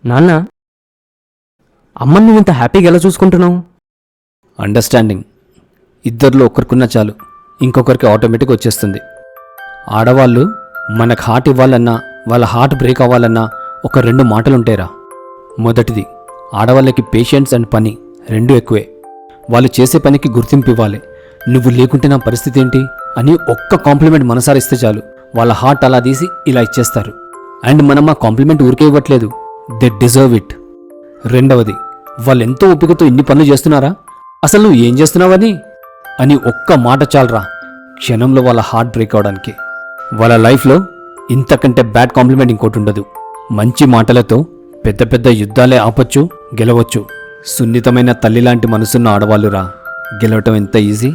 నాన్న, అమ్మని నువ్వు ఇంత హ్యాపీగా ఎలా చూసుకుంటున్నావు? అండర్స్టాండింగ్ ఇద్దరిలో ఒకరికున్నా చాలు, ఇంకొకరికి ఆటోమేటిక్ వచ్చేస్తుంది. ఆడవాళ్ళు మనకు హార్ట్ ఇవ్వాలన్నా, వాళ్ళ హార్ట్ బ్రేక్ అవ్వాలన్నా ఒక 2 మాటలుంటాయిరా. మొదటిది, ఆడవాళ్ళకి పేషెన్స్ అండ్ పని రెండూ ఎక్కువే. వాళ్ళు చేసే పనికి గుర్తింపు ఇవ్వాలి. నువ్వు లేకుంటే నా పరిస్థితి ఏంటి అని ఒక్క కాంప్లిమెంట్ మనసారిస్తే చాలు, వాళ్ళ హార్ట్ అలా తీసి ఇలా ఇచ్చేస్తారు. అండ్ మనం ఆ కాంప్లిమెంట్ ఊరికే ఇవ్వట్లేదు, దే డిజర్వ్ ఇట్. రెండవది, వాళ్ళెంతో ఓపికతో ఇన్ని పనులు చేస్తున్నారా, అసలు నువ్వు ఏం చేస్తున్నావని అని ఒక్క మాట చాలరా, క్షణంలో వాళ్ళ హార్ట్ బ్రేక్ అవడానికి. వాళ్ళ లైఫ్లో ఇంతకంటే బ్యాడ్ కాంప్లిమెంట్ ఇంకోటి ఉండదు. మంచి మాటలతో పెద్ద పెద్ద యుద్ధాలే ఆపొచ్చు, గెలవచ్చు. సున్నితమైన తల్లిలాంటి మనసున్న ఆడవాళ్ళురా, గెలవటం ఎంత ఈజీ.